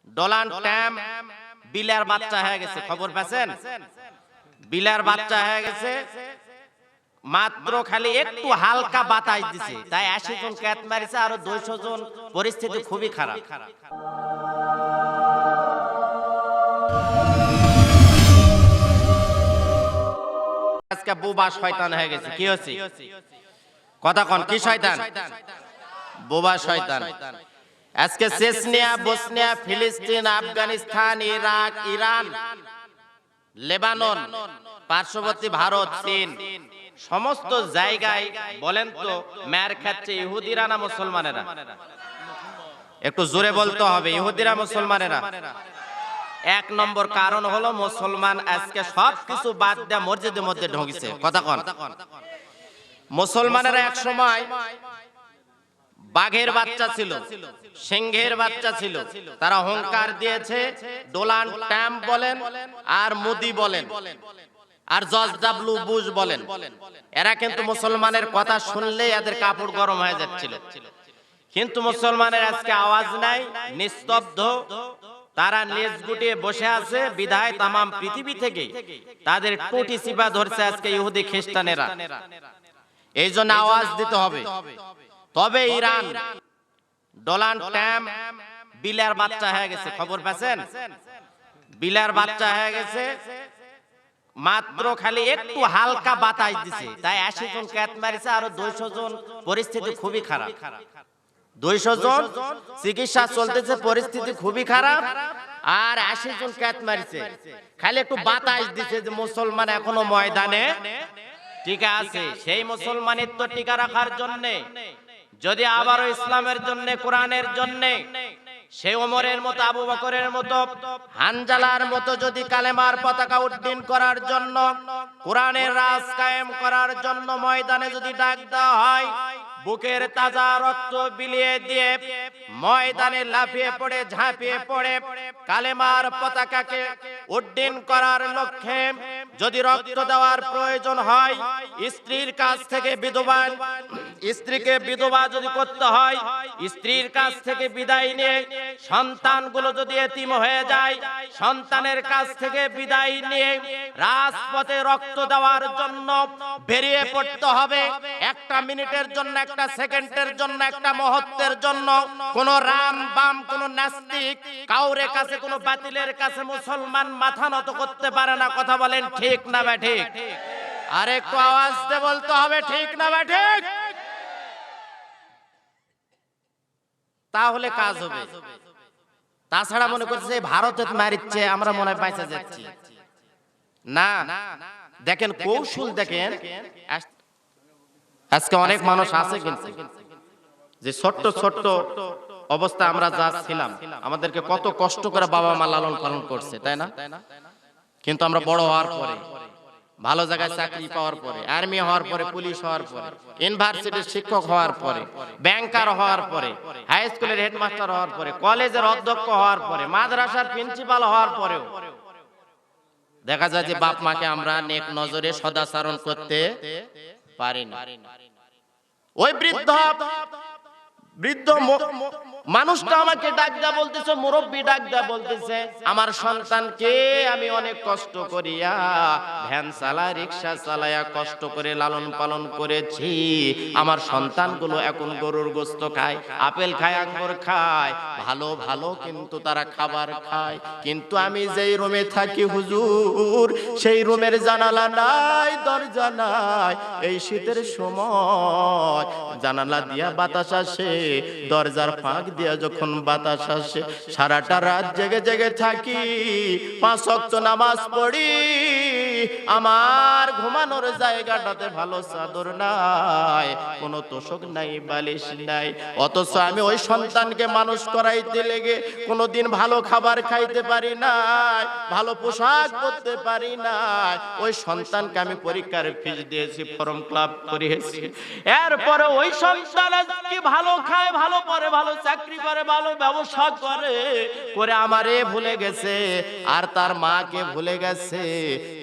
Donald Trump বিলের বাচ্চা হয়ে গেছে, খবর পাচ্ছেন? বিলের বাচ্চা হয়ে গেছে, মাত্র খালি একটু হালকা বাতাস দিছে, তাই 80 জন ক্যাট মারিছে, আরো 200 জন। পরিস্থিতি খুবই খারাপ। আজকে বোবা শয়তান হয়ে গেছে। কি হচ্ছে? কথা কোন, কি শয়তান? বোবা শয়তান। আজকে চেচনিয়া, বসনিয়া, ফিলিস্তিন, আফগানিস্তান, ইরাক, ইরান, লেবানন, পার্শ্ববর্তী ভারত, চীন, সমস্ত জায়গায় বলেন তো মার খাচ্ছে ইহুদিরা না মুসলমানেরা? একটু জোরে বলতে হবে, ইহুদিরা মুসলমানেরা? এক নম্বর কারণ হলো মুসলমান আজকে সবকিছু বাদ দিয়ে মসজিদের মধ্যে ঢুকেছে। কথা কোন? মুসলমানেরা এক সময় বাঘের বাচ্চা ছিল, সিংহের বাচ্চা ছিল। তারা হুঙ্কার দিয়েছে, ডোনাল্ড ট্রাম্প বলেন আর মোদি বলেন আর জর্জ ডব্লিউ বুশ বলেন, এরা কিন্তু মুসলমানের কথা শুনলে এদের কাপড় গরম হয়ে যাচ্ছিল। কিন্তু মুসলমানের আজকে আওয়াজ নাই, নিস্তব্ধ। তারা লেজ গুটিয়ে বসে আছে, বিধায় তামাম পৃথিবী থেকে তাদের টুটি চিপা ধরছে আজকে ইহুদি খ্রিস্টানেরা। এই জন্য আওয়াজ দিতে হবে। তবে ইরান, ডোনাল্ড ট্রাম্প বিলের বাচ্চা হয়ে গেছে, খবর পাচ্ছেন? বিলের বাচ্চা হয়ে গেছে, মাত্র খালি একটু হালকা বাতাস দিছে, তাই 80 জন ক্যাট মারিছে, আরো 200 জন। পরিস্থিতি খুবই খারাপ। 200 জন চিকিৎসা চলতেছে, পরিস্থিতি খুবই খারাপ। আর 80 জন ক্যাট মারিছে, খালি একটু বাতাস দিছে যে মুসলমান এখনো ময়দানে টিকা আছে। সেই মুসলমানের তো টিকা রাখার জন্য যদি আবারও ইসলামের জন্য, কোরআনের জন্য, সেই ওমরের মতো, আবু বকরের মতো, হানজালার মতো যদি কালেমার পতাকা উড্ডীন করার জন্য, কোরআনের রাজ কায়েম করার জন্য ময়দানে যদি ডাক দেওয়া হয়, বুকের তাজা রক্ত বিলিয়ে দিয়ে ময়দানে লাফিয়ে পড়ে, ঝাঁপিয়ে পড়ে কালেমার পতাকাকে উড্ডীন করার লক্ষ্যে যদি রক্ত দেওয়ার প্রয়োজন হয়, স্ত্রীর কাছ থেকে বিধবা, স্ত্রীকে বিধবা যদি করতে হয়, স্ত্রীর কাছ থেকে বিদায় নিয়ে সন্তানগুলো যদি এতিম হয়ে যায়, সন্তানের কাছ থেকে বিদায় নিয়ে রাজপথে রক্ত দেওয়ার জন্য বেরিয়ে পড়তে হবে। একটা মিনিটের জন্য, একটা সেকেন্ডের জন্য, একটা মুহূর্তের জন্য কোন রাম বাম, কোন নাস্তিক, কাউরে কাছে, কোন বাতিলের কাছে মুসলমান মাথা নত করতে পারে না। কথা বলেন ঠিক না ঠিক? আর একটু আওয়াজ দিয়ে বলতে হবে, ঠিক না ঠিক? তাহলে কাজ হবে। তাছাড়া মনে করছে ভারতে মারিচ্ছে, আমরা মনে হয় পয়সা যাচ্ছি না। দেখেন কৌশল, দেখেন আজকে অনেক মানুষ আছে কিন্তু যে ছোট্ট ছোট্ট অবস্থা আমরা যা ছিলাম, আমাদেরকে কত কষ্ট করে বাবা মা লালন পালন করছে, তাই না? কিন্তু আমরা বড় হওয়ার পরে, ভালো জায়গায় চাকরি পাওয়ার পরে, আর্মি হওয়ার পরে, পুলিশ হওয়ার পরে, ইউনিভার্সিটির শিক্ষক হওয়ার পরে, ব্যাংকার হওয়ার পরে, হাই স্কুলের হেডমাস্টার হওয়ার পরে, কলেজের অধ্যক্ষ হওয়ার পরে, মাদ্রাসার প্রিন্সিপাল হওয়ার পরেও দেখা যায় যে বাপ মাকে আমরা নেক নজরে সদাচরণ করতে পারি না। ওই বৃদ্ধ মানুষটা আমাকে ডাক দেয়া বলতেছে, মুরব্বী ডাক দেয়া বলতেছে, আমার সন্তানকে আমি অনেক কষ্ট করিয়া ভ্যান চালা, রিক্সা চালায়া কষ্ট করে লালন পালন করেছি। আমার সন্তানগুলো এখন গরুর গোস্ত খায়, আপেল খায়, আঙ্গুর খায়, ভালো ভালো কিন্তু তারা খাবার খায়। কিন্তু আমি যেই রুমে থাকি হুজুর, সেই রুমের জানালা নাই, দরজা নাই। এই শীতের সময় জানালা দিয়া বাতাস আসে, দরজার ফাঁক দিয়া যখন বাতাস আসে, সারাটা রাত জেগে জেগে থাকি, 5 ওয়াক্ত নামাজ পড়ি। আমার ঘুমানোর জায়গাটাতে ভালো চাদর নাই, কোনো তোষক নাই, বালিশ নাই। অথচ আমি ওই সন্তানকে মানুষ করাইতে লেগে কোনোদিন ভালো খাবার খাইতে পারি নাই, ভালো পোশাক পরতে পারি নাই। ওই সন্তানকে আমি পরীক্ষার ফিস দিয়েছি, ফর্ম ক্লাব করিয়েছি। এরপরে ওই সন্তান কি ভালো খায়, ভালো পরে, ভালো চাকরি করে, ভালো ব্যবসা করে, আমারে ভুলে গেছে আর তার মাকে ভুলে গেছে,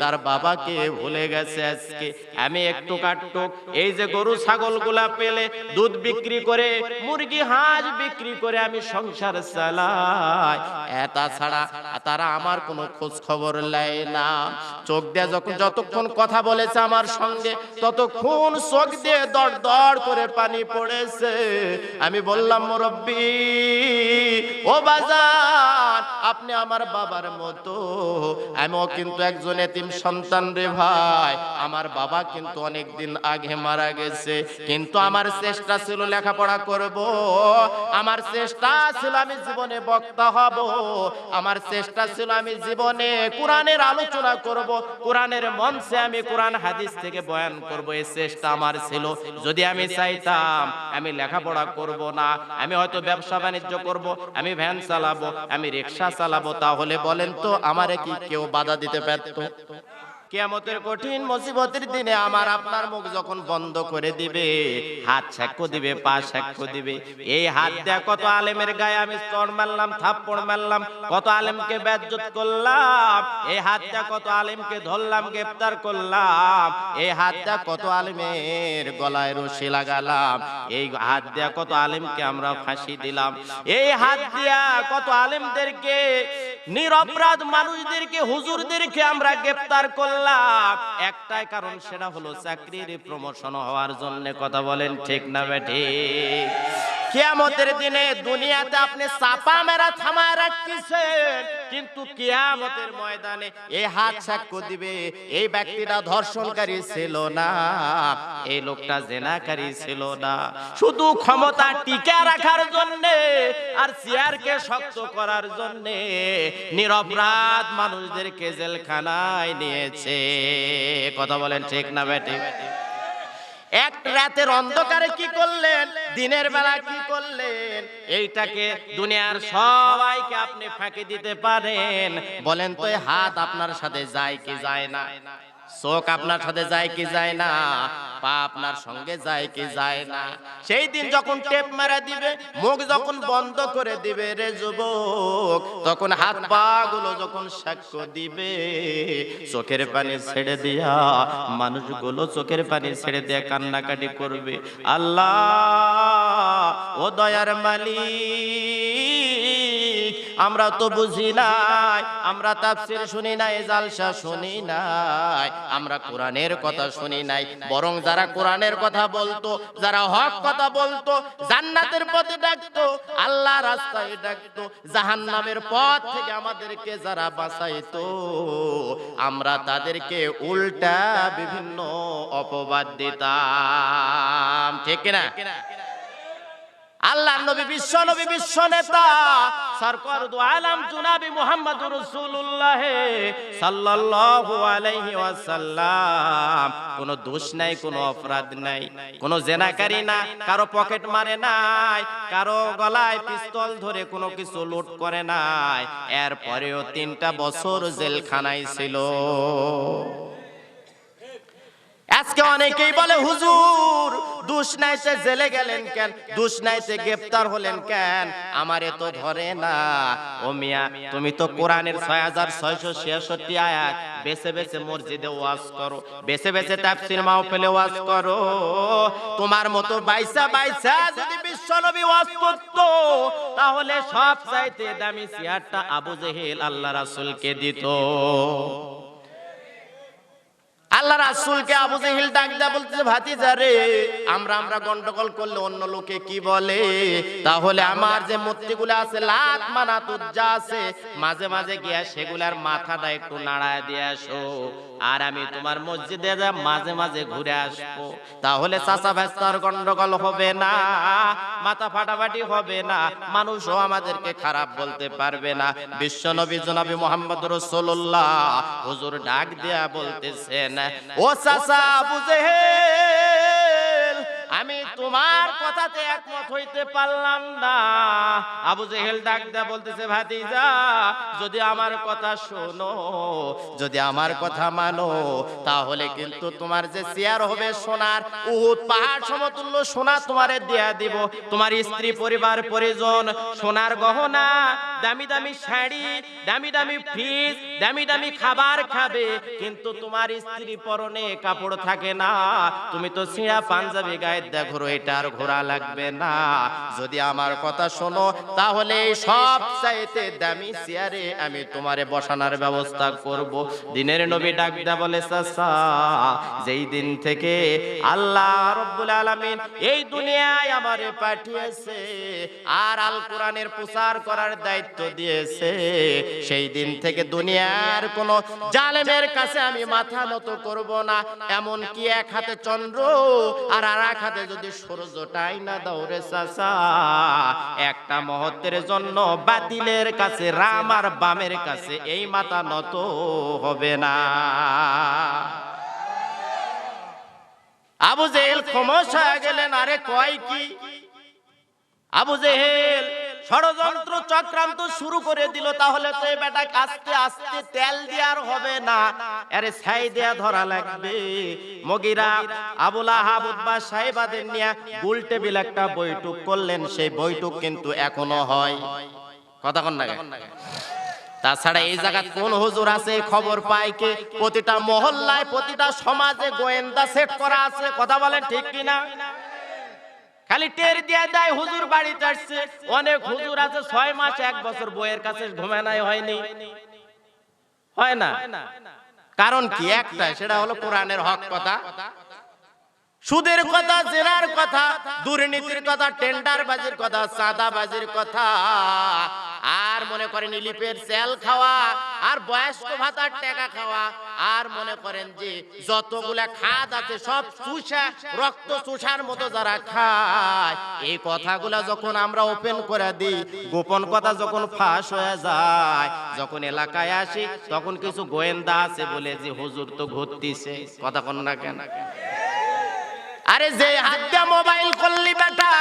তার বাবাকে ভুলে গেছে। আজকে আমি একটু কাটটু এই যে গরু ছাগলগুলা পেলে দুধ বিক্রি করে, মুরগি হাঁস বিক্রি করে আমি সংসার চালাই, তাছাড়া তারা আমার কোনো খোঁজ খবর নেয় না। চোখ দিয়ে যতক্ষণ কথা বলেছে আমার সঙ্গে, ততক্ষণ চোখ দিয়ে দড় দড় করে পানি পড়েছে। আমি বললাম, মুরব্বি ও বাজার, আপনি আমার বাবার মতো, আমিও কিন্তু একজন এতিম সন্তান রে ভাই। আমার বাবা কিন্তু অনেক দিন আগে মারা গেছে, কিন্তু আমার চেষ্টা ছিল লেখাপড়া করব, আমার চেষ্টা ছিল আমি জীবনে বক্তা হব, আমার চেষ্টা ছিল আমি জীবনে কোরআনের আলোচনা করব, কোরআনের মঞ্চে আমি কোরআন হাদিস থেকে বয়ান করব। এই চেষ্টা আমার ছিল। যদি আমি চাইতাম আমি লেখাপড়া করব না, আমি হয়তো ব্যবসা বাণিজ্য করব, আমি ভ্যান চালাবো, আমি রিক্সা চালাবো, তাহলে বলেন তো আমারে কি কেউ বাধা দিতে পারত? কিয়ামতের কঠিন মুসিবতের দিনে আমার আপনার মুখ যখন বন্ধ করে দিবে, হাত সাক্ষ্য দিবে, পা সাক্ষ্য দিবে। এই হাত দিয়ে কত আলেমের গায়ে আমি চড় মারলাম, থাপ্পড় মারলাম, কত আলেমকে বেজ্জত করলাম, এই হাত দিয়ে কত আলেমকে ধরলাম, গ্রেফতার করলাম, এই হাত দিয়ে কত আলেমের গলায় রশি লাগালাম, এই হাত দিয়ে কত আলেমকে আমরা ফাঁসি দিলাম, এই হাত দিয়া কত আলেমদেরকে, নিরপরাধ মানুষদেরকে, হুজুরদেরকে আমরা গ্রেফতার করলাম। একটাই কারণ, সেটা হলো চাকরির প্রমোশন হওয়ার জন্য। কথা বলেন ঠিক না বেঠিক? কিয়ামতের দিনে দুনিয়াতে আপনি চাপা মেরা থামায় রাখতেছেন, কিন্তু কিয়ামতের ময়দানে এই হাত সাক্ষ্য দিবে, এই ব্যক্তিটা ধর্ষণকারী ছিল না, এই লোকটা জেনাকারী ছিল না। শুধু ক্ষমতা টিকে রাখার জন্য আর চেয়ারকে শক্ত করার জন্য নিরপরাধ মানুষদেরকে জেলখানায় নিয়েছে। কথা বলেন ঠিক না বেঠিক? এক রাতের অন্ধকারে কি করলেন, দিনের বেলা কি করলেন, এইটাকে দুনিয়ার সবাইকে আপনি ফাঁকি দিতে পারেন? বলেন তো, এই হাত আপনার সাথে যায় কি যায় না? চোখ আপনার সাথে যায় কি যায় না? পা আপনার সঙ্গে যায় কি যায় না? সেই দিন যখন টেপ মারা দিবে, মুখ যখন বন্ধ করে দিবে রে যুবক, তখন হাত পা গুলো যখন সাক্ষ্য দিবে, চোখের পানি ছেড়ে দিয়া মানুষগুলো চোখের পানি ছেড়ে দিয়া কান্নাকাটি করবে, আল্লাহ ও দয়ার মালিক, আমরা তো বুঝি নাই, আমরা তাফসীর শুনি নাই, জালসা শুনি নাই, আমরা কোরআনের কথা শুনি নাই, বরং যারা কোরআনের কথা বলতো, যারা হক কথা বলতো, জান্নাতের পথে ডাকতো, আল্লাহ রাস্তায় ডাকতো, জাহান্নামের পথ থেকে আমাদেরকে যারা বাঁচাইতো, আমরা তাদেরকে উল্টা বিভিন্ন অপবাদ দিতাম। ঠিক না? আল্লাহ নবী, বিশ্ব নবী, বিশ্ব নেতা, সরকার দু আলম জনাবি মুহাম্মদুর রাসূলুল্লাহ সাল্লাল্লাহু আলাইহি ওয়াসাল্লাম কোনো দোষ নাই, কোনো অপরাধ নাই, কোনো জেনাকারী না, কারো পকেট মারে নাই, কারো গলায় পিস্তল ধরে কোনো কিছু লুট করে নাই, এরপরেও 3টা বছর জেলখানায় ছিল। আজকে অনেকেই বলে, হুজুর দোষ নাইতে জেলে গেলেন কেন, দোষ নাইতে গ্রেফতার হলেন কেন, আমারে তো ধরে না। ও মিয়া, তুমি তো কোরআনের 6666 আয়াত বেছে বেছে মসজিদে ওয়াজ করো, বেছে বেছে তাফসীর মাহফিলে ওয়াজ করো। তোমার মতো বাইসা বাইসা যদি বিশ্বনবী ওয়াজ করতো, তাহলে সব চাইতে দামি চেয়ারটা আবু জেহেল আল্লাহ রাসূলকে দিত। আল্লাহ রাসূলকে আবু জেহেল ডাক দেয়া বলতেছে, ভাতিজা রে, আমরা গন্ডগোল করলে অন্য লোকে কি বলে, তাহলে আমার যে মূর্তিগুলো আছে, লাত মানাত উজ্জা আছে, মাঝে মাঝে গিয়া সেগুলার মাথাটা একটু নাড়ায় দিয়ে আসো, আর আমি তোমার মসজিদে যা মাঝে মাঝে ঘুরে আসবো, তাহলে চাচা ভাস্তার গন্ডগোল হবে না, মাথা ফাটাফাটি হবে না, মানুষও আমাদেরকে খারাপ বলতে পারবে না। বিশ্বনবী জনাবি মুহাম্মদুর রাসূলুল্লাহ হুজুর ডাক দেয়া বলতেছেন, ও চাচা আবু জেহেল, আমি তোমার কথাতে একমত হইতে পারলাম না। আবু জেহেল ডাক দেয়া বলতেছে, ভাতিজা, যদি আমার কথা শোনো, যদি আমার কথা মানো, তাহলে কিন্তু তোমার যে চেয়ার হবে সোনার, উহুদ পাহাড় সমতুল্য সোনা তোমারে দেয়া দিব, তোমার স্ত্রী পরিবার পরিজন সোনার গহনা দামি দামি শাড়ি, দামি দামি ফ্রিজ, দামি দামি খাবার খাবে, কিন্তু তোমার স্ত্রী পরনে কাপড় থাকে না, তুমি তো ছিঁড়া পাঞ্জাবি গায়ে দেখো, এটা আর ঘোরা লাগবে না। যদি আমার কথা শোনো তাহলে সব চাইতে দামি চেয়ারে আমি তোমারে বসানোর ব্যবস্থা করব। দিনের নবী ডাক দেয়া বলে, চাচা যেই দিন থেকে আল্লাহ রাব্বুল আলামিন এই দুনিয়ায় আমারে পাঠিয়েছে আর আল কোরআনের প্রচার করার দায়িত্ব দিয়েছে, সেই দিন থেকে দুনিয়ার কোন জালেমের কাছে আমি মাথা নত করব না। এমন কি এক হাতে চন্দ্র আর এক হাতে যদি সূর্যটাই না দাও রে চাচা, একটা মুহূর্তের জন্য বাতিলের কাছে, রাম আর বামের কাছে এই মাথা নত হবে না। আবু জেহেল খমোশ হয়ে গেলেন। আরে কয় কি? আবু জেহেল ষড়যন্ত্র চক্রান্ত শুরু করে দিল, তাহলে তো এই বেটা আস্তে আস্তে তেল দেওয়ার হবে না, আরে ছাই দেয়া ধরা লাগবে। মুগীরা আবু লাহাব উতবা সাহেবাদের নিয়ে গোল টেবিল একটা বৈঠক করলেন, সেই বৈঠক কিন্তু এখনো হয়। কথা কন না? তাছাড়া এই জায়গায় কোন হুজুর আছে খবর পায় কে? প্রতিটা মহল্লায়, প্রতিটা সমাজে গোয়েন্দা সেট করা আছে। কথা বলেন ঠিক কিনা? খালি টের দিয়ে দেয় হুজুর বাড়িতে আসছে। অনেক হুজুর আছে 6 মাস 1 বছর বইয়ের কাছে ঘুমায় হয়নি, হয় না। কারণ কি একটা, সেটা হলো কোরআনের হক কথা, সুদের কথা, জেনার কথা, দুর্নীতির কথা, টেন্ডারবাজির কথা, চাঁদাবাজির কথা, আর মনে করেন ইলিপের সেল খাওয়া, আর বয়স্ক ভাতার টাকা খাওয়া, আর মনে করেন যে যতগুলা খাত আছে সব চুষা, রক্ত চুষার মতো যারা খায়, এই কথাগুলা যখন আমরা ওপেন করে দিই, গোপন কথা যখন ফাঁস হয়ে যায়, যখন এলাকায় আসি, তখন কিছু গোয়েন্দা আছে বলে যে হুজুর তো ঘুরতিছে। কথা কন না কেন? আরে যে হাত দিয়ে মোবাইল করলি বেটা,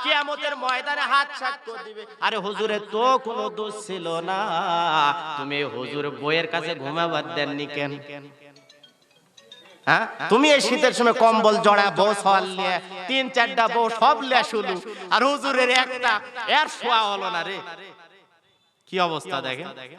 কিয়ামতের ময়দানে হাত সাক্ষ্য দিবে। আরে হুজুরের তো কোনো দোষ ছিল না, তুমি হুজুর বইয়ের কাছে ঘুমাবার দেননি কেন? হ্যাঁ, তুমি এই শীতের সময় কম্বল জড়া বউ সওয়াল নিয়ে 3-4টা বউ সব লিয়া শুলু, আর হুজুরের একটা এর শোয়া হলো না রে। কি অবস্থা দেখেন।